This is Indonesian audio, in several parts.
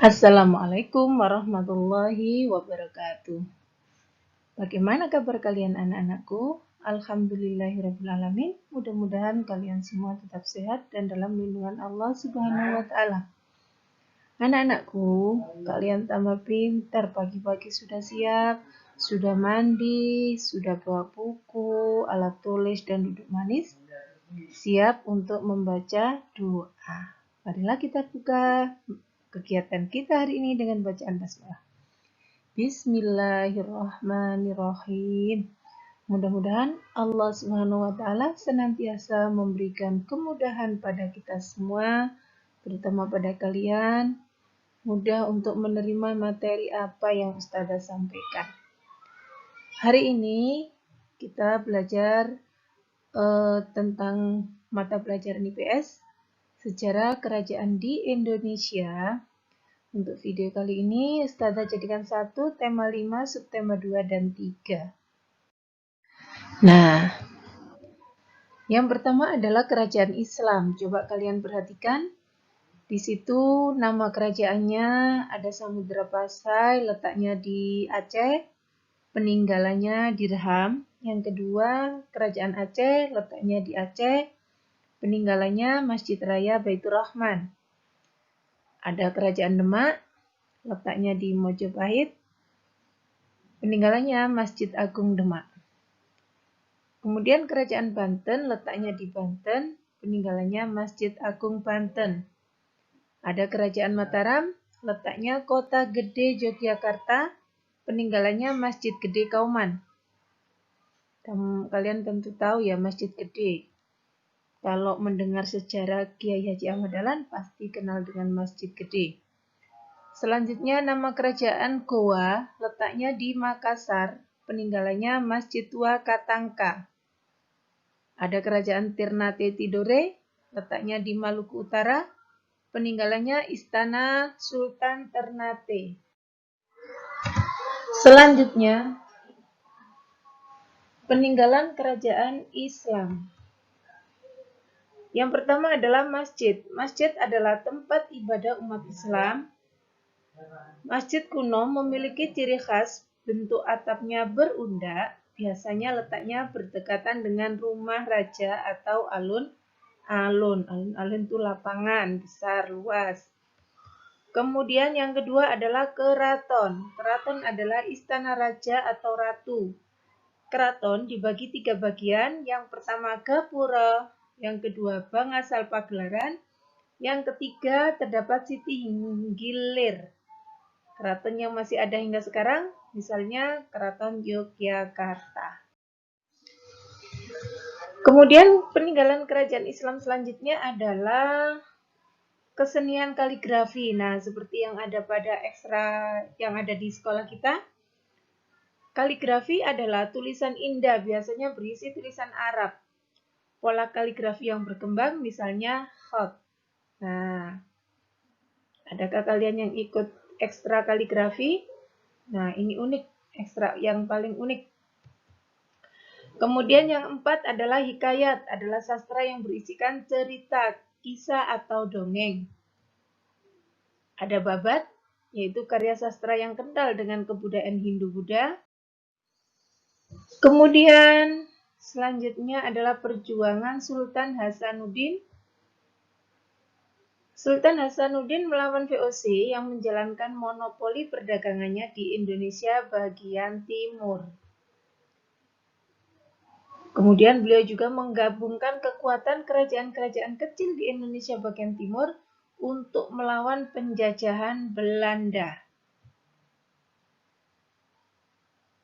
Assalamualaikum warahmatullahi wabarakatuh. Bagaimana kabar kalian anak-anakku? Alhamdulillahirrabbilalamin. Mudah-mudahan kalian semua tetap sehat dan dalam lindungan Allah Subhanahu wa Ta'ala. Anak-anakku, kalian tambah pintar. Pagi-pagi sudah siap, sudah mandi, sudah bawa buku, alat tulis, dan duduk manis. Siap untuk membaca doa. Marilah kita buka kegiatan kita hari ini dengan bacaan basmalah. Bismillahirrahmanirrahim. Mudah-mudahan Allah Subhanahu wa Ta'ala senantiasa memberikan kemudahan pada kita semua, terutama pada kalian, mudah untuk menerima materi apa yang Ustazah sampaikan. Hari ini kita belajar tentang mata pelajaran IPS, sejarah kerajaan di Indonesia. Untuk video kali ini, Ustazah jadikan 1, tema 5, subtema 2, dan 3. Nah, yang pertama adalah kerajaan Islam. Coba kalian perhatikan. Di situ nama kerajaannya ada Samudra Pasai, letaknya di Aceh, peninggalannya dirham. Yang kedua, kerajaan Aceh, letaknya di Aceh, peninggalannya Masjid Raya Baitur Rahman. Ada kerajaan Demak, letaknya di Mojopahit, peninggalannya Masjid Agung Demak. Kemudian kerajaan Banten, letaknya di Banten, peninggalannya Masjid Agung Banten. Ada kerajaan Mataram, letaknya Kota Gede Yogyakarta, peninggalannya Masjid Gede Kauman. Kalian tentu tahu ya Masjid Gede. Kalau mendengar sejarah Kiai Haji Ahmad Dahlan, pasti kenal dengan Masjid Gede. Selanjutnya nama kerajaan Goa, letaknya di Makassar, peninggalannya Masjid Tua Katangka. Ada kerajaan Ternate Tidore, letaknya di Maluku Utara, peninggalannya Istana Sultan Ternate. Selanjutnya, peninggalan kerajaan Islam. Yang pertama adalah masjid. Masjid adalah tempat ibadah umat Islam. Masjid kuno memiliki ciri khas bentuk atapnya berundak, biasanya letaknya berdekatan dengan rumah raja atau alun-alun. Alun-alun itu lapangan besar, luas. Kemudian yang kedua adalah keraton. Keraton adalah istana raja atau ratu. Keraton dibagi 3 bagian. Yang pertama gapura, yang kedua Bangasal Pagelaran, yang ketiga terdapat Siti Gilir. Keraton yang masih ada hingga sekarang, misalnya Keraton Yogyakarta. Kemudian peninggalan kerajaan Islam selanjutnya adalah kesenian kaligrafi. Nah, seperti yang ada pada ekstra yang ada di sekolah kita. Kaligrafi adalah tulisan indah, biasanya berisi tulisan Arab. Pola kaligrafi yang berkembang misalnya khat. Nah, adakah kalian yang ikut ekstra kaligrafi? Nah, ini unik, ekstra yang paling unik. Kemudian yang 4 adalah hikayat, adalah sastra yang berisikan cerita, kisah atau dongeng. Ada babat, yaitu karya sastra yang kental dengan kebudayaan Hindu-Buddha. Kemudian selanjutnya adalah perjuangan Sultan Hasanuddin. Sultan Hasanuddin melawan VOC yang menjalankan monopoli perdagangannya di Indonesia bagian timur. Kemudian beliau juga menggabungkan kekuatan kerajaan-kerajaan kecil di Indonesia bagian timur untuk melawan penjajahan Belanda.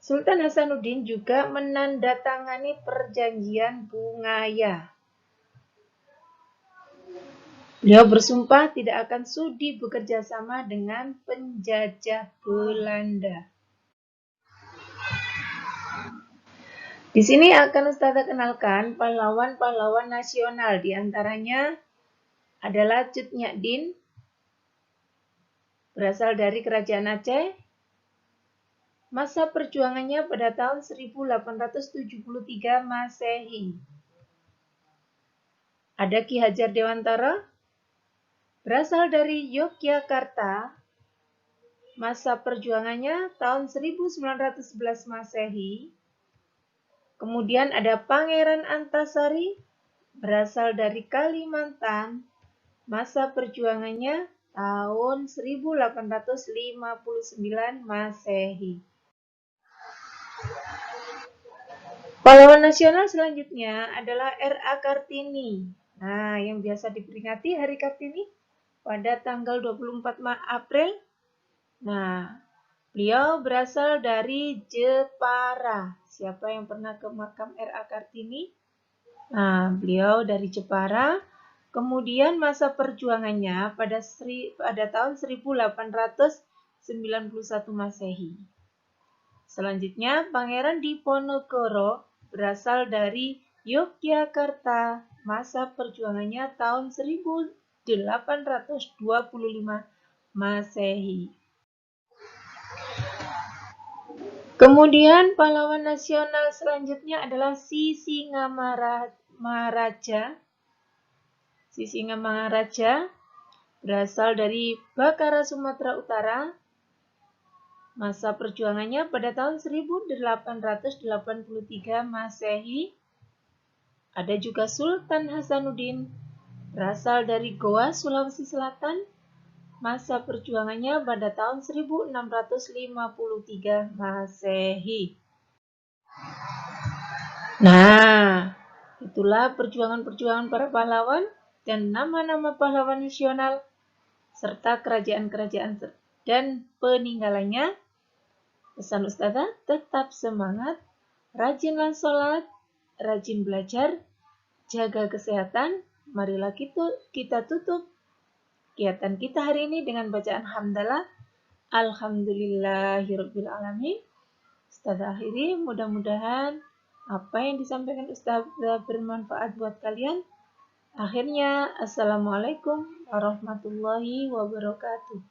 Sultan Hasanuddin juga menandatangani perjanjian Bungaya. Beliau bersumpah tidak akan sudi bekerja sama dengan penjajah Belanda. Di sini akan Ustazah kenalkan pahlawan-pahlawan nasional. Di antaranya adalah Cut Nyak Dien, berasal dari Kerajaan Aceh. Masa perjuangannya pada tahun 1873 Masehi. Ada Ki Hajar Dewantara, berasal dari Yogyakarta. Masa perjuangannya tahun 1911 Masehi. Kemudian ada Pangeran Antasari, berasal dari Kalimantan. Masa perjuangannya tahun 1859 Masehi. Pahlawan nasional selanjutnya adalah R.A. Kartini. Nah, yang biasa diperingati Hari Kartini pada tanggal 24 April. Nah, beliau berasal dari Jepara. Siapa yang pernah ke makam R.A. Kartini? Nah, beliau dari Jepara. Kemudian masa perjuangannya pada tahun 1891 Masehi. Selanjutnya, Pangeran Diponegoro berasal dari Yogyakarta. Masa perjuangannya tahun 1825 Masehi. Kemudian pahlawan nasional selanjutnya adalah Sisingamaraja. Sisingamaraja berasal dari Bakara, Sumatera Utara. Masa perjuangannya pada tahun 1883 Masehi. Ada juga Sultan Hasanuddin, berasal dari Goa, Sulawesi Selatan. Masa perjuangannya pada tahun 1653 Masehi. Nah, itulah perjuangan-perjuangan para pahlawan dan nama-nama pahlawan nasional serta kerajaan-kerajaan dan peninggalannya. Pesan Ustazah, tetap semangat, rajinlah sholat, rajin belajar, jaga kesehatan. Marilah kita tutup kegiatan kita hari ini dengan bacaan hamdalah. Alhamdulillahirrabbilalamin. Ustazah akhiri, mudah-mudahan apa yang disampaikan Ustazah bermanfaat buat kalian. Akhirnya, Assalamualaikum warahmatullahi wabarakatuh.